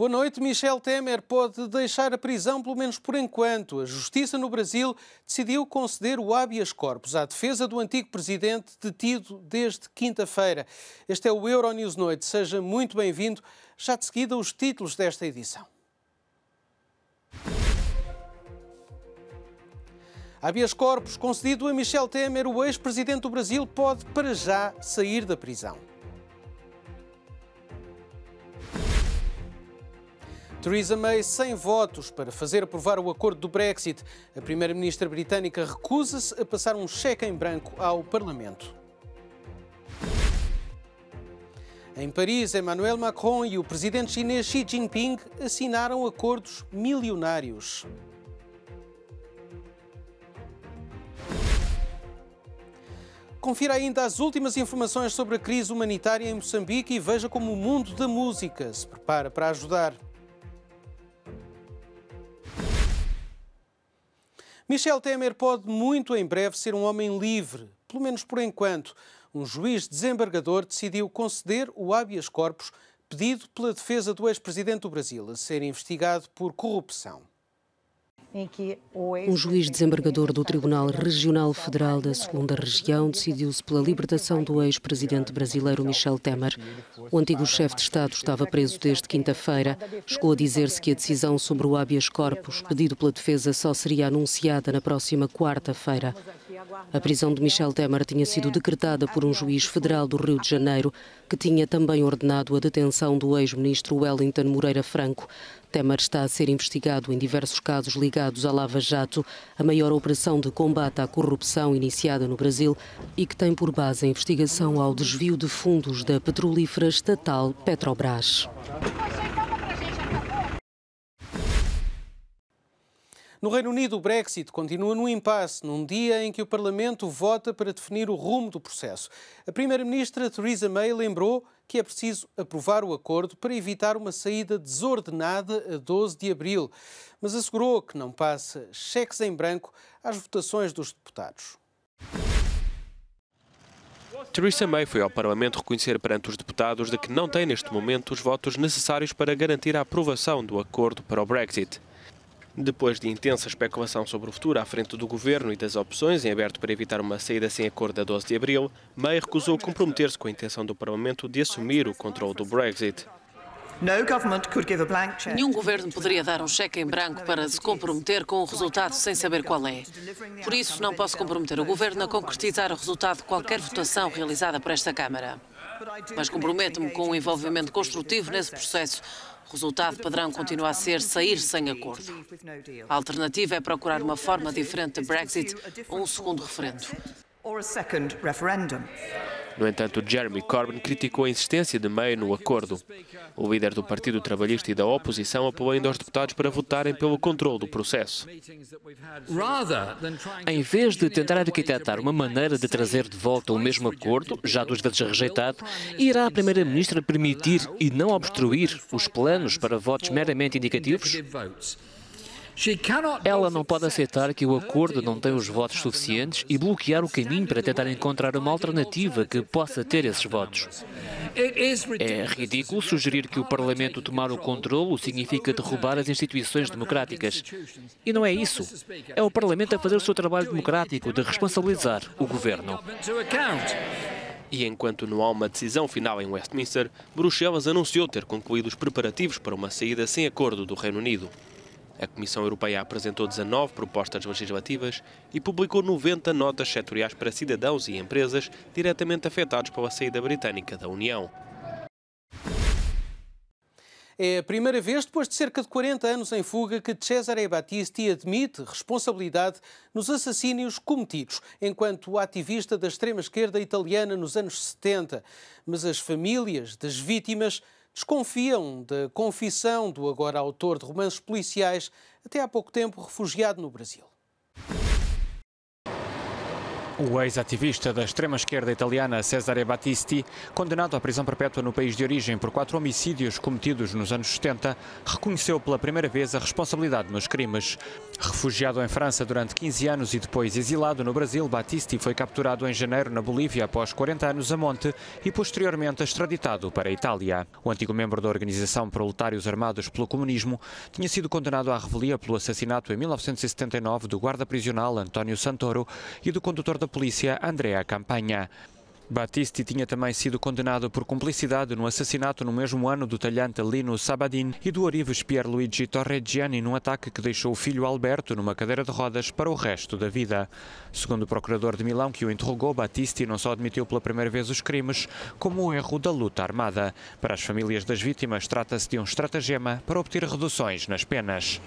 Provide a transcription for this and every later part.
Boa noite. Michel Temer pode deixar a prisão, pelo menos por enquanto. A Justiça no Brasil decidiu conceder o habeas corpus à defesa do antigo presidente detido desde quinta-feira. Este é o Euronews Noite. Seja muito bem-vindo. Já de seguida, os títulos desta edição. Habeas corpus concedido a Michel Temer, o ex-presidente do Brasil pode para já sair da prisão. Theresa May sem votos para fazer aprovar o acordo do Brexit. A primeira-ministra britânica recusa-se a passar um cheque em branco ao Parlamento. Em Paris, Emmanuel Macron e o presidente chinês Xi Jinping assinaram acordos milionários. Confira ainda as últimas informações sobre a crise humanitária em Moçambique e veja como o mundo da música se prepara para ajudar. Michel Temer pode muito em breve ser um homem livre, pelo menos por enquanto. Um juiz desembargador decidiu conceder o habeas corpus pedido pela defesa do ex-presidente do Brasil a ser investigado por corrupção. Um juiz desembargador do Tribunal Regional Federal da 2ª Região decidiu-se pela libertação do ex-presidente brasileiro Michel Temer. O antigo chefe de Estado estava preso desde quinta-feira. Chegou a dizer-se que a decisão sobre o habeas corpus pedido pela defesa só seria anunciada na próxima quarta-feira. A prisão de Michel Temer tinha sido decretada por um juiz federal do Rio de Janeiro, que tinha também ordenado a detenção do ex-ministro Wellington Moreira Franco. Temer está a ser investigado em diversos casos ligados à Lava Jato, a maior operação de combate à corrupção iniciada no Brasil e que tem por base a investigação ao desvio de fundos da petrolífera estatal Petrobras. No Reino Unido, o Brexit continua no impasse, num dia em que o Parlamento vota para definir o rumo do processo. A primeira-ministra Theresa May lembrou que é preciso aprovar o acordo para evitar uma saída desordenada a 12 de abril, mas assegurou que não passa cheques em branco às votações dos deputados. Theresa May foi ao Parlamento reconhecer perante os deputados de que não tem neste momento os votos necessários para garantir a aprovação do acordo para o Brexit. Depois de intensa especulação sobre o futuro à frente do governo e das opções em aberto para evitar uma saída sem acordo a 12 de abril, May recusou comprometer-se com a intenção do Parlamento de assumir o controle do Brexit. Nenhum governo poderia dar um cheque em branco para se comprometer com o resultado sem saber qual é. Por isso, não posso comprometer o governo a concretizar o resultado de qualquer votação realizada por esta Câmara. Mas comprometo-me com um envolvimento construtivo nesse processo. O resultado padrão continua a ser sair sem acordo. A alternativa é procurar uma forma diferente de Brexit ou um segundo referendo. No entanto, Jeremy Corbyn criticou a insistência de May no acordo. O líder do Partido Trabalhista e da oposição apelou ainda aos deputados para votarem pelo controle do processo. Em vez de tentar arquitetar uma maneira de trazer de volta o mesmo acordo, já 2 vezes rejeitado, irá a Primeira-Ministra permitir e não obstruir os planos para votos meramente indicativos? Ela não pode aceitar que o acordo não tem os votos suficientes e bloquear o caminho para tentar encontrar uma alternativa que possa ter esses votos. É ridículo sugerir que o Parlamento tomar o controlo significa derrubar as instituições democráticas. E não é isso. É o Parlamento a fazer o seu trabalho democrático de responsabilizar o governo. E enquanto não há uma decisão final em Westminster, Bruxelas anunciou ter concluído os preparativos para uma saída sem acordo do Reino Unido. A Comissão Europeia apresentou 19 propostas legislativas e publicou 90 notas setoriais para cidadãos e empresas diretamente afetados pela saída britânica da União. É a primeira vez, depois de cerca de 40 anos em fuga, que Cesare Battisti admite responsabilidade nos assassínios cometidos enquanto ativista da extrema-esquerda italiana nos anos 70. Mas as famílias das vítimas desconfiam da confissão do agora autor de romances policiais, até há pouco tempo refugiado no Brasil. O ex-ativista da extrema-esquerda italiana Cesare Battisti, condenado à prisão perpétua no país de origem por 4 homicídios cometidos nos anos 70, reconheceu pela primeira vez a responsabilidade nos crimes. Refugiado em França durante 15 anos e depois exilado no Brasil, Battisti foi capturado em janeiro na Bolívia após 40 anos a monte e posteriormente extraditado para a Itália. O antigo membro da Organização Proletários Armados pelo Comunismo tinha sido condenado à revelia pelo assassinato em 1979 do guarda prisional António Santoro e do condutor da polícia Andrea Campagna. Battisti tinha também sido condenado por cumplicidade no assassinato no mesmo ano do talhante Lino Sabbadin e do Orives Pierluigi Torreggiani num ataque que deixou o filho Alberto numa cadeira de rodas para o resto da vida. Segundo o procurador de Milão que o interrogou, Battisti não só admitiu pela primeira vez os crimes, como o erro da luta armada. Para as famílias das vítimas, trata-se de um estratagema para obter reduções nas penas.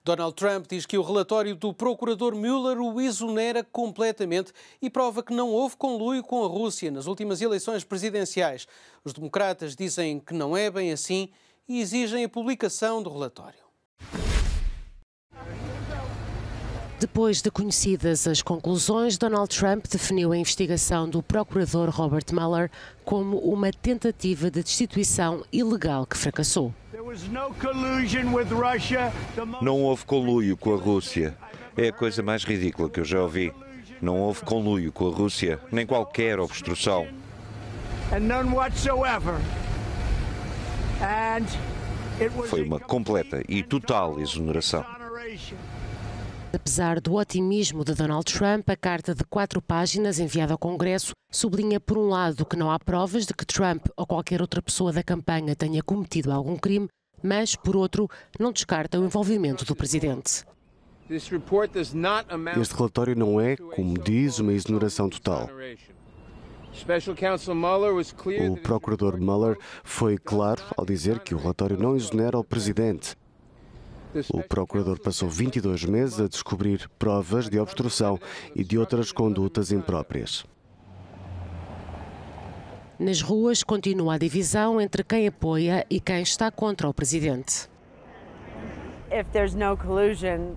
Donald Trump diz que o relatório do procurador Mueller o exonera completamente e prova que não houve conluio com a Rússia nas últimas eleições presidenciais. Os democratas dizem que não é bem assim e exigem a publicação do relatório. Depois de conhecidas as conclusões, Donald Trump definiu a investigação do procurador Robert Mueller como uma tentativa de destituição ilegal que fracassou. Não houve conluio com a Rússia. É a coisa mais ridícula que eu já ouvi. Não houve conluio com a Rússia, nem qualquer obstrução. Foi uma completa e total exoneração. Apesar do otimismo de Donald Trump, a carta de 4 páginas enviada ao Congresso sublinha, por um lado, que não há provas de que Trump ou qualquer outra pessoa da campanha tenha cometido algum crime, mas, por outro, não descarta o envolvimento do presidente. Este relatório não é, como diz, uma exoneração total. O procurador Mueller foi claro ao dizer que o relatório não exonera o presidente. O procurador passou 22 meses a descobrir provas de obstrução e de outras condutas impróprias. Nas ruas continua a divisão entre quem apoia e quem está contra o presidente.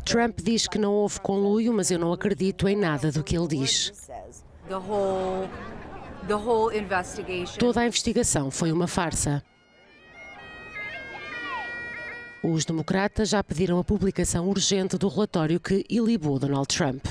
Trump diz que não houve conluio, mas eu não acredito em nada do que ele diz. Toda a investigação foi uma farsa. Os democratas já pediram a publicação urgente do relatório que ilibou Donald Trump.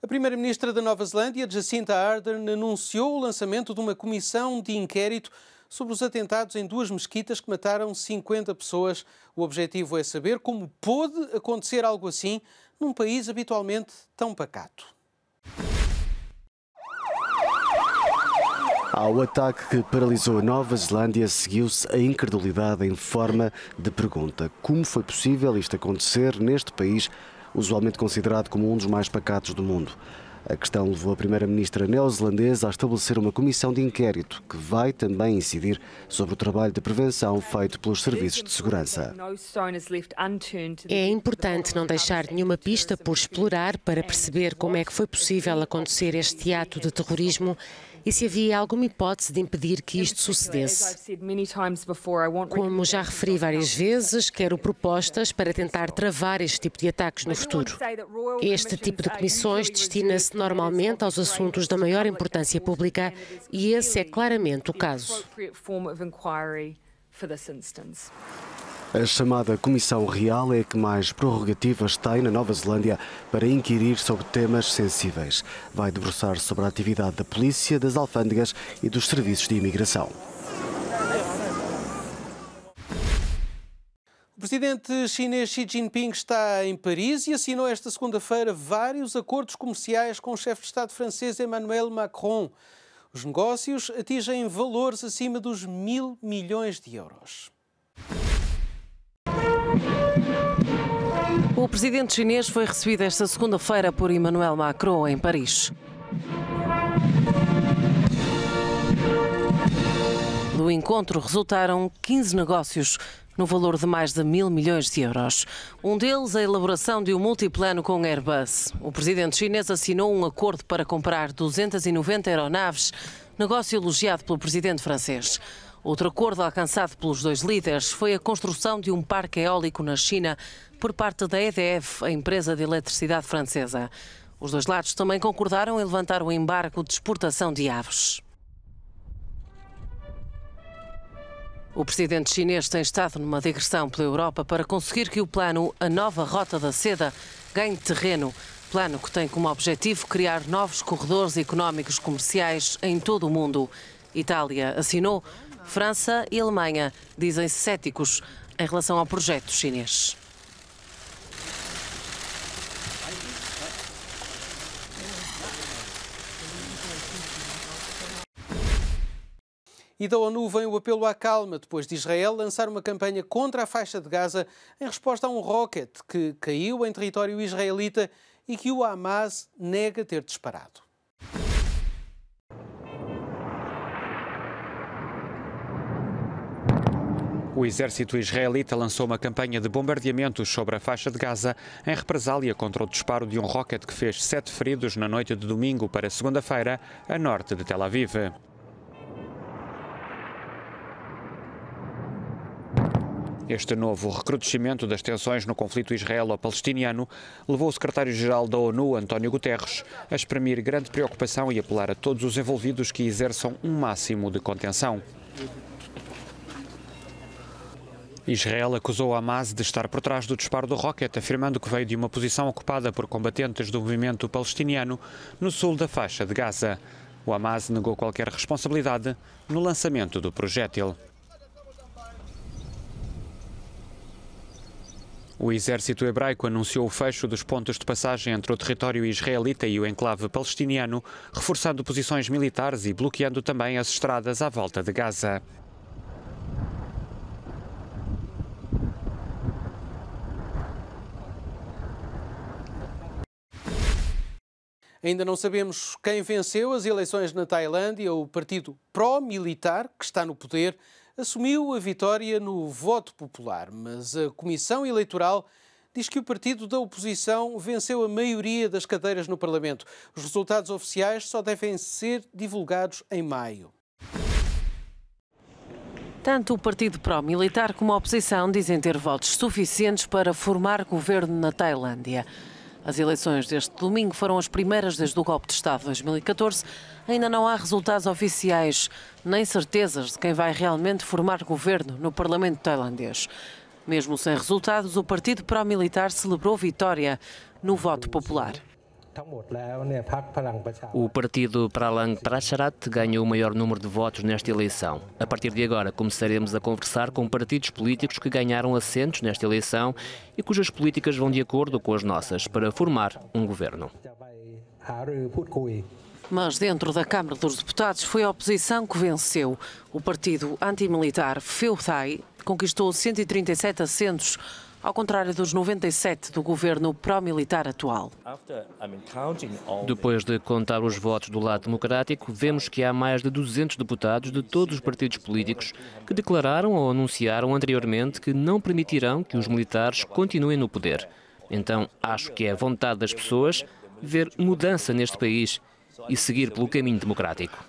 A primeira-ministra da Nova Zelândia, Jacinda Ardern, anunciou o lançamento de uma comissão de inquérito sobre os atentados em 2 mesquitas que mataram 50 pessoas. O objetivo é saber como pôde acontecer algo assim num país habitualmente tão pacato. Ao ataque que paralisou a Nova Zelândia, seguiu-se a incredulidade em forma de pergunta. Como foi possível isto acontecer neste país, usualmente considerado como um dos mais pacatos do mundo? A questão levou a primeira-ministra neozelandesa a estabelecer uma comissão de inquérito que vai também incidir sobre o trabalho de prevenção feito pelos serviços de segurança. É importante não deixar nenhuma pista por explorar para perceber como é que foi possível acontecer este ato de terrorismo e se havia alguma hipótese de impedir que isto sucedesse. Como já referi várias vezes, quero propostas para tentar travar este tipo de ataques no futuro. Este tipo de comissões destina-se normalmente aos assuntos da maior importância pública e esse é claramente o caso. A chamada Comissão Real é a que mais prerrogativas tem na Nova Zelândia para inquirir sobre temas sensíveis. Vai debruçar sobre a atividade da polícia, das alfândegas e dos serviços de imigração. O presidente chinês Xi Jinping está em Paris e assinou esta segunda-feira vários acordos comerciais com o chefe de Estado francês Emmanuel Macron. Os negócios atingem valores acima dos 1.000 milhões de euros. O presidente chinês foi recebido esta segunda-feira por Emmanuel Macron em Paris. Do encontro resultaram 15 negócios no valor de mais de 1.000 milhões de euros. Um deles, a elaboração de um multiplano com Airbus. O presidente chinês assinou um acordo para comprar 290 aeronaves, negócio elogiado pelo presidente francês. Outro acordo alcançado pelos dois líderes foi a construção de um parque eólico na China por parte da EDF, a empresa de eletricidade francesa. Os dois lados também concordaram em levantar o embargo de exportação de aves. O presidente chinês tem estado numa digressão pela Europa para conseguir que o plano A Nova Rota da Seda ganhe terreno. Plano que tem como objetivo criar novos corredores económicos comerciais em todo o mundo. Itália assinou, França e Alemanha dizem-se céticos em relação ao projeto chinês. E da ONU vem o apelo à calma depois de Israel lançar uma campanha contra a faixa de Gaza em resposta a um rocket que caiu em território israelita e que o Hamas nega ter disparado. O exército israelita lançou uma campanha de bombardeamentos sobre a faixa de Gaza em represália contra o disparo de um rocket que fez 7 feridos na noite de domingo para segunda-feira, a norte de Tel Aviv. Este novo recrudescimento das tensões no conflito israelo-palestiniano levou o secretário-geral da ONU, António Guterres, a exprimir grande preocupação e apelar a todos os envolvidos que exerçam um máximo de contenção. Israel acusou a Hamas de estar por trás do disparo do rocket, afirmando que veio de uma posição ocupada por combatentes do movimento palestiniano no sul da faixa de Gaza. O Hamas negou qualquer responsabilidade no lançamento do projétil. O exército hebraico anunciou o fecho dos pontos de passagem entre o território israelita e o enclave palestiniano, reforçando posições militares e bloqueando também as estradas à volta de Gaza. Ainda não sabemos quem venceu as eleições na Tailândia. O partido pró-militar, que está no poder, assumiu a vitória no voto popular, mas a Comissão Eleitoral diz que o partido da oposição venceu a maioria das cadeiras no Parlamento. Os resultados oficiais só devem ser divulgados em maio. Tanto o partido pró-militar como a oposição dizem ter votos suficientes para formar governo na Tailândia. As eleições deste domingo foram as primeiras desde o golpe de Estado de 2014. Ainda não há resultados oficiais, nem certezas de quem vai realmente formar governo no Parlamento tailandês. Mesmo sem resultados, o partido pró-militar celebrou vitória no voto popular. O partido Pralang Pracharat ganhou o maior número de votos nesta eleição. A partir de agora começaremos a conversar com partidos políticos que ganharam assentos nesta eleição e cujas políticas vão de acordo com as nossas para formar um governo. Mas dentro da Câmara dos Deputados foi a oposição que venceu. O partido antimilitar Pheu Thai conquistou 137 assentos, ao contrário dos 97 do governo pró-militar atual. Depois de contar os votos do lado democrático, vemos que há mais de 200 deputados de todos os partidos políticos que declararam ou anunciaram anteriormente que não permitirão que os militares continuem no poder. Então, acho que é vontade das pessoas ver mudança neste país e seguir pelo caminho democrático.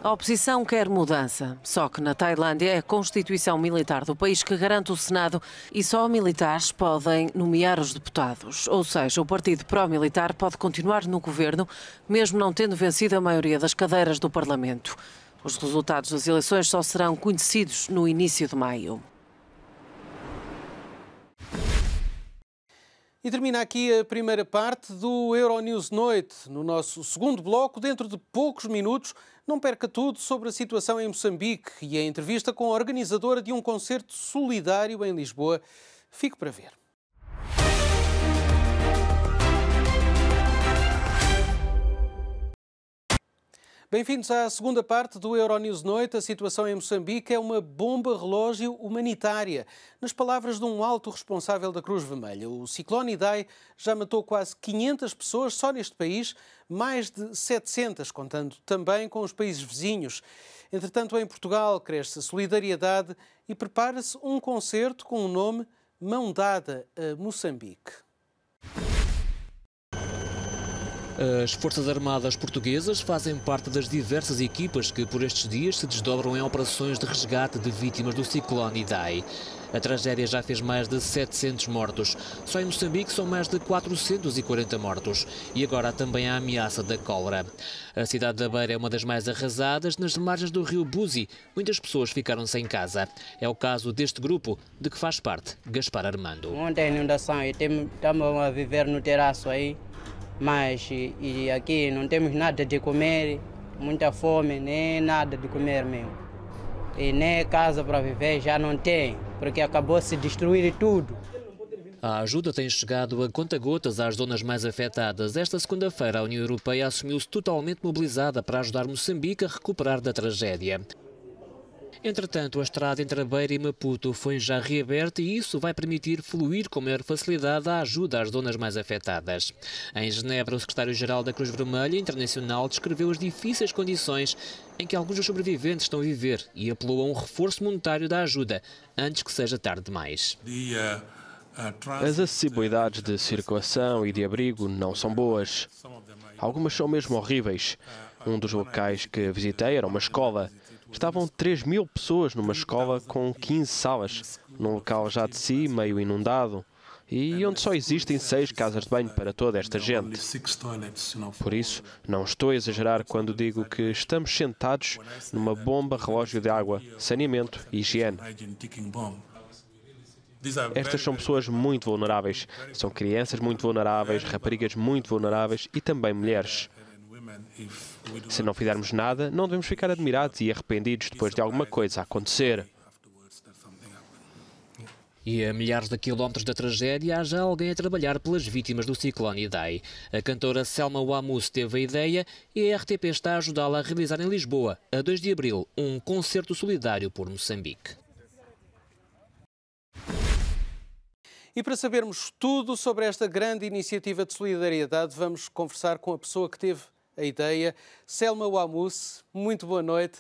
A oposição quer mudança, só que na Tailândia é a Constituição Militar do país que garante o Senado e só militares podem nomear os deputados. Ou seja, o partido pró-militar pode continuar no governo, mesmo não tendo vencido a maioria das cadeiras do Parlamento. Os resultados das eleições só serão conhecidos no início de maio. E termina aqui a primeira parte do Euronews Noite. No nosso segundo bloco, dentro de poucos minutos, não perca tudo sobre a situação em Moçambique e a entrevista com a organizadora de um concerto solidário em Lisboa. Fique para ver. Bem-vindos à segunda parte do Euronews Noite. A situação em Moçambique é uma bomba relógio humanitária. Nas palavras de um alto responsável da Cruz Vermelha, o ciclone Idai já matou quase 500 pessoas só neste país, mais de 700, contando também com os países vizinhos. Entretanto, em Portugal cresce a solidariedade e prepara-se um concerto com o nome Mão Dada a Moçambique. As Forças Armadas Portuguesas fazem parte das diversas equipas que por estes dias se desdobram em operações de resgate de vítimas do ciclone Idai. A tragédia já fez mais de 700 mortos. Só em Moçambique são mais de 440 mortos. E agora há também a ameaça da cólera. A cidade da Beira é uma das mais arrasadas. Nas margens do rio Buzi, muitas pessoas ficaram sem casa. É o caso deste grupo, de que faz parte Gaspar Armando. Ontem a inundação e estamos a viver no terraço aí, mas e aqui não temos nada de comer, muita fome, nem nada de comer mesmo. E nem casa para viver já não tem, porque acabou de se destruir tudo. A ajuda tem chegado a conta-gotas às zonas mais afetadas. Esta segunda-feira a União Europeia assumiu-se totalmente mobilizada para ajudar Moçambique a recuperar da tragédia. Entretanto, a estrada entre a Beira e Maputo foi já reaberta e isso vai permitir fluir com maior facilidade a ajuda às zonas mais afetadas. Em Genebra, o secretário-geral da Cruz Vermelha Internacional descreveu as difíceis condições em que alguns dos sobreviventes estão a viver e apelou a um reforço monetário da ajuda antes que seja tarde demais. As acessibilidades de circulação e de abrigo não são boas. Algumas são mesmo horríveis. Um dos locais que visitei era uma escola. Estavam 3.000 pessoas numa escola com 15 salas, num local já de si meio inundado, e onde só existem 6 casas de banho para toda esta gente. Por isso, não estou a exagerar quando digo que estamos sentados numa bomba relógio de água, saneamento e higiene. Estas são pessoas muito vulneráveis. São crianças muito vulneráveis, raparigas muito vulneráveis e também mulheres. Se não fizermos nada, não devemos ficar admirados e arrependidos depois de alguma coisa acontecer. E a milhares de quilómetros da tragédia há já alguém a trabalhar pelas vítimas do ciclone Idai. A cantora Selma Wamus teve a ideia e a RTP está a ajudá-la a realizar em Lisboa, a 2 de abril, um concerto solidário por Moçambique. E para sabermos tudo sobre esta grande iniciativa de solidariedade, vamos conversar com a pessoa que teve a ideia, Selma Wamus. Muito boa noite.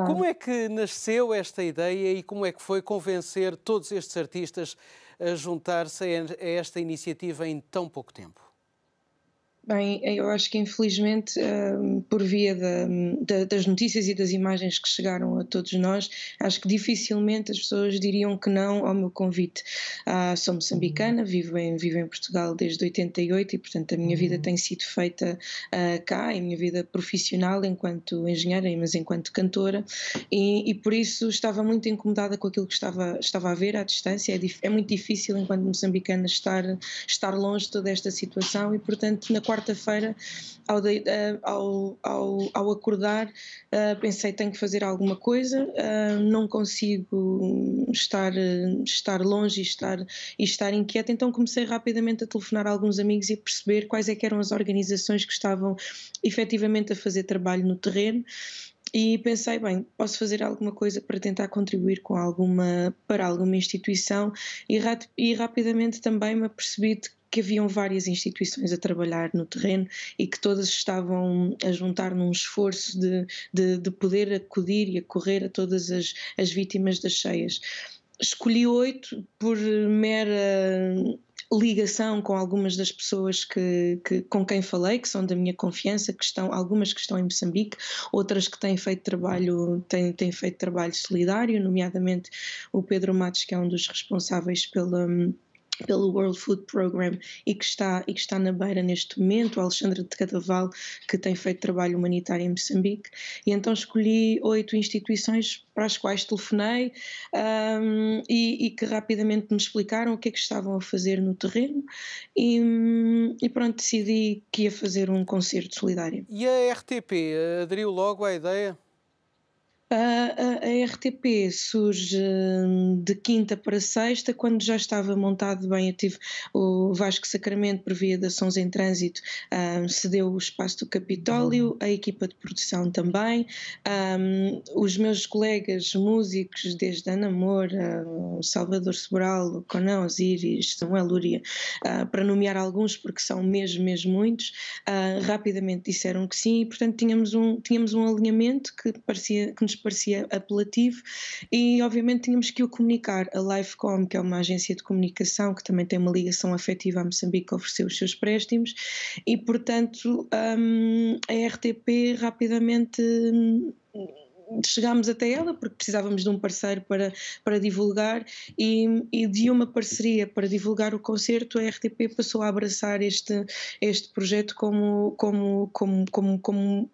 Como é que nasceu esta ideia e como é que foi convencer todos estes artistas a juntar-se a esta iniciativa em tão pouco tempo? Bem, eu acho que infelizmente, por via das notícias e das imagens que chegaram a todos nós, acho que dificilmente as pessoas diriam que não ao meu convite. Sou moçambicana, vivo em Portugal desde 88 e, portanto, a minha vida tem sido feita cá, a minha vida profissional enquanto engenheira, mas enquanto cantora, e por isso estava muito incomodada com aquilo que estava a ver à distância. É muito difícil, enquanto moçambicana, estar longe de toda esta situação e, portanto, na quarta-feira, ao acordar, pensei, tenho que fazer alguma coisa, não consigo estar longe e estar inquieta, então comecei rapidamente a telefonar a alguns amigos e a perceber quais é que eram as organizações que estavam efetivamente a fazer trabalho no terreno. E pensei, bem, posso fazer alguma coisa para tentar contribuir para alguma instituição e rapidamente também me apercebi que haviam várias instituições a trabalhar no terreno e que todas estavam a juntar num esforço de poder acudir e acorrer a todas as vítimas das cheias. Escolhi 8 por mera ligação com algumas das pessoas com quem falei, que são da minha confiança, algumas que estão em Moçambique, outras que têm feito trabalho solidário, nomeadamente o Pedro Matos, que é um dos responsáveis pelo World Food Program e que está na Beira neste momento, a Alexandra de Cadaval, que tem feito trabalho humanitário em Moçambique, e então escolhi 8 instituições para as quais telefonei e que rapidamente me explicaram o que é que estavam a fazer no terreno e pronto, decidi que ia fazer um concerto solidário. E a RTP aderiu logo à ideia? A RTP surge de quinta para sexta, quando já estava montado bem. Eu tive o Vasco Sacramento, por via de Ações em Trânsito, cedeu o espaço do Capitólio, a equipa de produção também, os meus colegas músicos, desde Ana Moura, Salvador Sobral, o Conan Osiris, Samuel Lúria, para nomear alguns, porque são mesmo muitos, rapidamente disseram que sim, e portanto tínhamos um alinhamento que nos parecia apelativo e obviamente tínhamos que o comunicar. A Lifecom, que é uma agência de comunicação que também tem uma ligação afetiva a Moçambique, ofereceu os seus préstimos e, portanto, a RTP rapidamente chegámos até ela porque precisávamos de um parceiro para divulgar e de uma parceria para divulgar o concerto. A RTP passou a abraçar este projeto como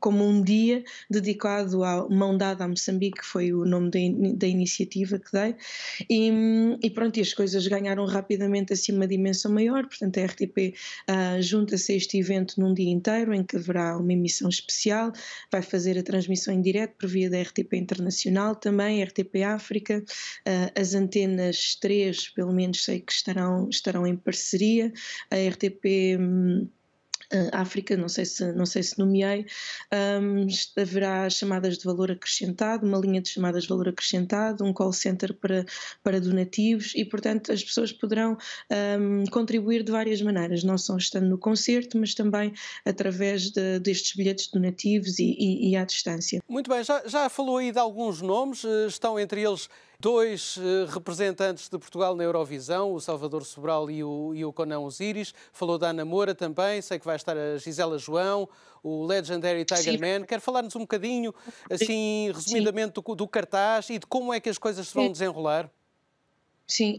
um dia dedicado à Mão Dada a Moçambique, que foi o nome da iniciativa que dei, e pronto, e as coisas ganharam rapidamente assim uma dimensão maior. Portanto, a RTP junta-se a este evento num dia inteiro em que haverá uma emissão especial, vai fazer a transmissão em direto por via da RTP Internacional também, RTP África, as antenas 3, pelo menos sei que estarão em parceria, a RTP África, não sei se nomeei, haverá chamadas de valor acrescentado, uma linha de chamadas de valor acrescentado, um call center para donativos e, portanto, as pessoas poderão contribuir de várias maneiras, não só estando no concerto, mas também através destes bilhetes donativos e à distância. Muito bem, já falou aí de alguns nomes, estão entre eles 2 representantes de Portugal na Eurovisão, o Salvador Sobral e o Conan Osiris. Falou da Ana Moura também, sei que vai estar a Gisela João, o Legendary Tiger Man. Quer falar-nos um bocadinho, assim, resumidamente, do cartaz e de como é que as coisas se vão desenrolar? Sim,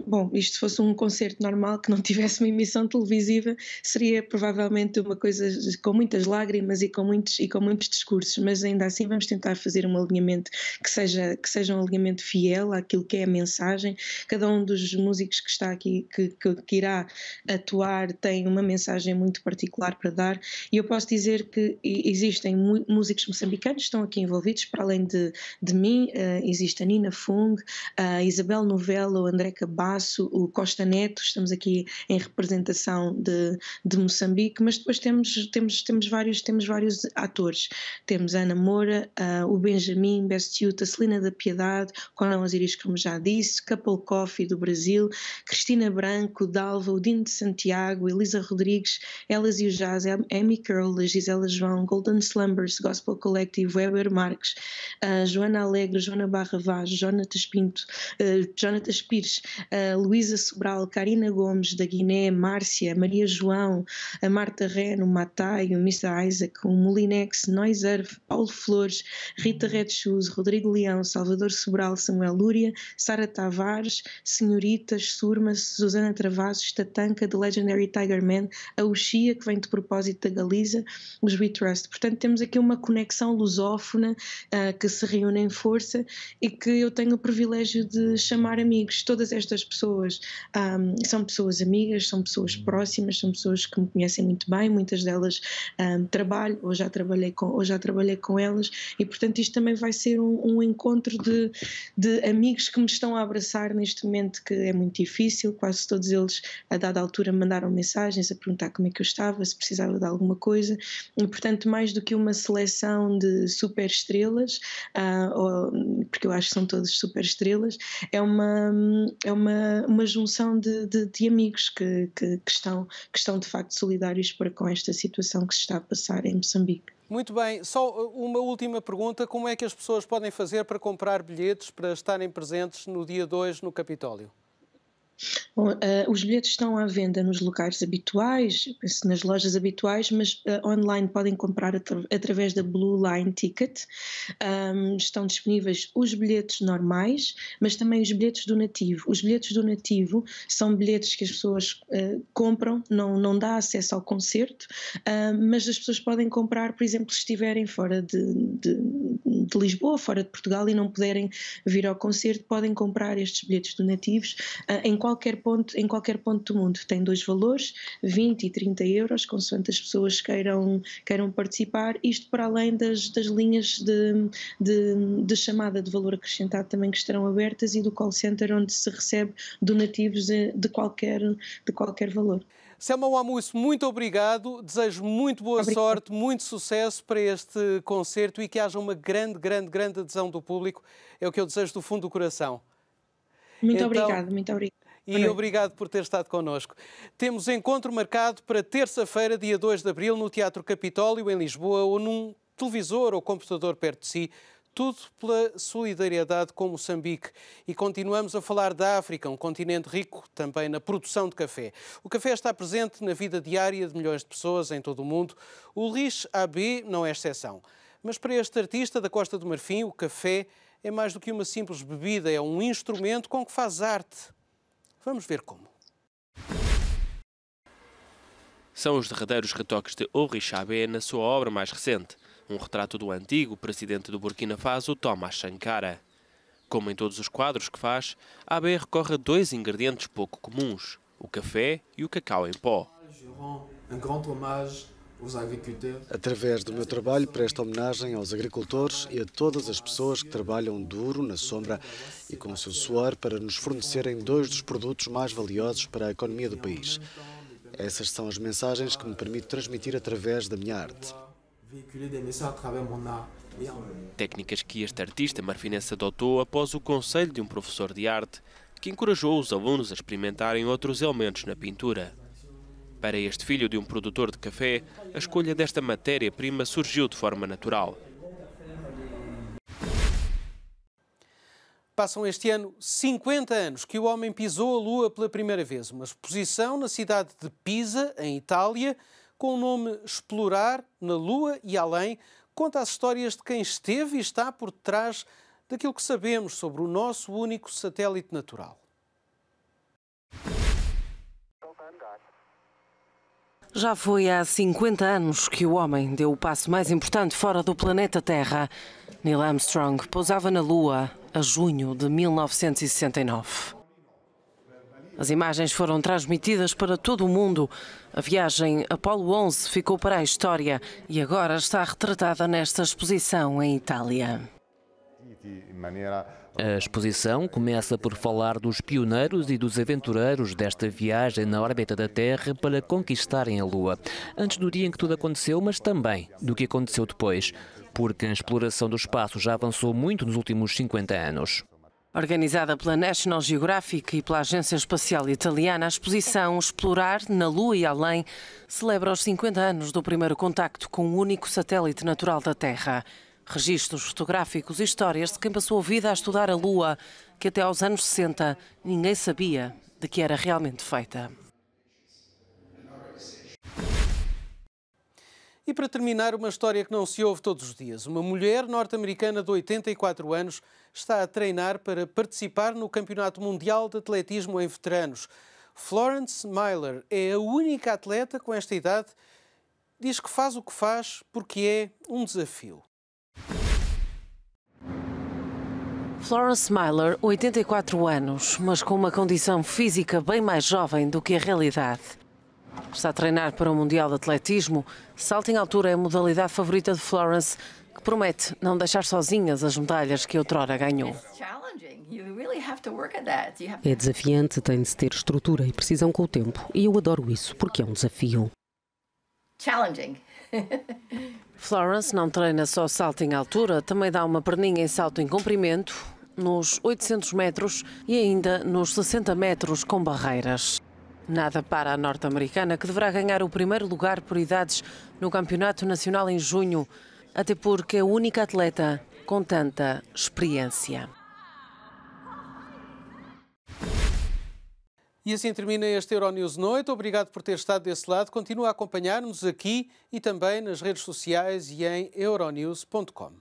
bom, isto se fosse um concerto normal que não tivesse uma emissão televisiva, seria provavelmente uma coisa com muitas lágrimas e com muitos discursos, mas ainda assim vamos tentar fazer um alinhamento que seja um alinhamento fiel àquilo que é a mensagem. Cada um dos músicos que está aqui, que irá atuar, tem uma mensagem muito particular para dar, e eu posso dizer que existem músicos moçambicanos que estão aqui envolvidos, para além de mim, existe a Nina Fung, a Isabel Novello, o André Cabasso, o Costa Neto. Estamos aqui em representação de Moçambique, mas depois temos vários atores. Temos a Ana Moura, o Benjamin Bestiuta, a Celina da Piedade, Conan Osiris, como já disse, Couple Coffee do Brasil, Cristina Branco, Dalva, o Dino de Santiago, Elisa Rodrigues, Elas e o Jazz, Amy Curl, Gisela João, Golden Slumbers, Gospel Collective, Weber Marques, Joana Alegre, Joana Barra Vaz, Jonatas Pinto, Jonathan Pires, Luísa Sobral, Karina Gomes da Guiné, Márcia, Maria João, a Marta Reno, Matai, o Mr. Isaac, o Molinex, Noiserve, Paulo Flores, Rita Red Shoes, Rodrigo Leão, Salvador Sobral, Samuel Lúria, Sara Tavares, Senhoritas, Surma, Susana Travassos, Tatanka, The Legendary Tiger Man, a Uxia, que vem de propósito da Galiza, os We Trust. Portanto, temos aqui uma conexão lusófona que se reúne em força e que eu tenho o privilégio de chamar amigos. Todas estas pessoas são pessoas amigas, são pessoas próximas, são pessoas que me conhecem muito bem, muitas delas trabalho ou já trabalhei com elas, e portanto isto também vai ser um encontro de amigos que me estão a abraçar neste momento que é muito difícil. Quase todos eles a dada altura mandaram mensagens a perguntar como é que eu estava, se precisava de alguma coisa, e portanto mais do que uma seleção de super estrelas, porque eu acho que são todas super estrelas, é uma junção de amigos que estão de facto solidários para com esta situação que se está a passar em Moçambique. Muito bem, só uma última pergunta: como é que as pessoas podem fazer para comprar bilhetes para estarem presentes no dia 2 no Capitólio? Bom, os bilhetes estão à venda nos locais habituais, nas lojas habituais, mas online podem comprar através da Blue Line Ticket. Estão disponíveis os bilhetes normais, mas também os bilhetes do nativo. Os bilhetes do nativo são bilhetes que as pessoas compram, não dá acesso ao concerto, mas as pessoas podem comprar, por exemplo, se estiverem fora de Lisboa, fora de Portugal, e não puderem vir ao concerto, podem comprar estes bilhetes donativos em qualquer ponto do mundo. Tem 2 valores, 20 e 30 euros, consoante as pessoas queiram participar, isto para além das linhas de chamada de valor acrescentado também que estarão abertas, e do call center onde se recebe donativos de qualquer valor. Selma Wamusso, muito obrigado, desejo muito boa sorte, muito sucesso para este concerto e que haja uma grande adesão do público, é o que eu desejo do fundo do coração. Muito obrigado. E obrigado por ter estado connosco. Temos encontro marcado para terça-feira, dia 2 de abril, no Teatro Capitólio, em Lisboa, ou num televisor ou computador perto de si. sobretudo pela solidariedade com Moçambique. E continuamos a falar da África, um continente rico também na produção de café. O café está presente na vida diária de milhões de pessoas em todo o mundo. O Ulrich AB não é exceção. Mas para este artista da Costa do Marfim, o café é mais do que uma simples bebida, é um instrumento com que faz arte. Vamos ver como. São os derradeiros retoques de Ulrich AB na sua obra mais recente, um retrato do antigo presidente do Burkina Faso, Thomas Sankara. Como em todos os quadros que faz, AB recorre a dois ingredientes pouco comuns, o café e o cacau em pó. Através do meu trabalho, presto homenagem aos agricultores e a todas as pessoas que trabalham duro, na sombra e com o seu suor para nos fornecerem dois dos produtos mais valiosos para a economia do país. Essas são as mensagens que me permito transmitir através da minha arte. Técnicas que este artista marfinense adotou após o conselho de um professor de arte que encorajou os alunos a experimentarem outros elementos na pintura. Para este filho de um produtor de café, a escolha desta matéria-prima surgiu de forma natural. Passam este ano 50 anos que o homem pisou a Lua pela primeira vez. Uma exposição na cidade de Pisa, em Itália, com o nome Explorar na Lua e Além, conta as histórias de quem esteve e está por detrás daquilo que sabemos sobre o nosso único satélite natural. Já foi há 50 anos que o homem deu o passo mais importante fora do planeta Terra. Neil Armstrong pousava na Lua a junho de 1969. As imagens foram transmitidas para todo o mundo. A viagem Apollo 11 ficou para a história e agora está retratada nesta exposição em Itália. A exposição começa por falar dos pioneiros e dos aventureiros desta viagem na órbita da Terra para conquistarem a Lua. Antes do dia em que tudo aconteceu, mas também do que aconteceu depois, porque a exploração do espaço já avançou muito nos últimos 50 anos. Organizada pela National Geographic e pela Agência Espacial Italiana, a exposição Explorar na Lua e Além celebra os 50 anos do primeiro contacto com o único satélite natural da Terra. Registros fotográficos e histórias de quem passou a vida a estudar a Lua, que até aos anos 60 ninguém sabia de que era realmente feita. E para terminar, uma história que não se ouve todos os dias. Uma mulher norte-americana de 84 anos está a treinar para participar no Campeonato Mundial de Atletismo em Veteranos. Florence Myler é a única atleta com esta idade. Diz que faz o que faz porque é um desafio. Florence Myler, 84 anos, mas com uma condição física bem mais jovem do que a realidade. Está a treinar para o Mundial de Atletismo. Salto em altura é a modalidade favorita de Florence, que promete não deixar sozinhas as medalhas que outrora ganhou. É desafiante, tem de se ter estrutura e precisão com o tempo. E eu adoro isso, porque é um desafio. Florence não treina só salto em altura, também dá uma perninha em salto em comprimento, nos 800 metros e ainda nos 60 metros com barreiras. Nada para a norte-americana, que deverá ganhar o primeiro lugar por idades no Campeonato Nacional em junho, até porque é a única atleta com tanta experiência. E assim termina este Euronews Noite. Obrigado por ter estado desse lado. Continua a acompanhar-nos aqui e também nas redes sociais e em euronews.com.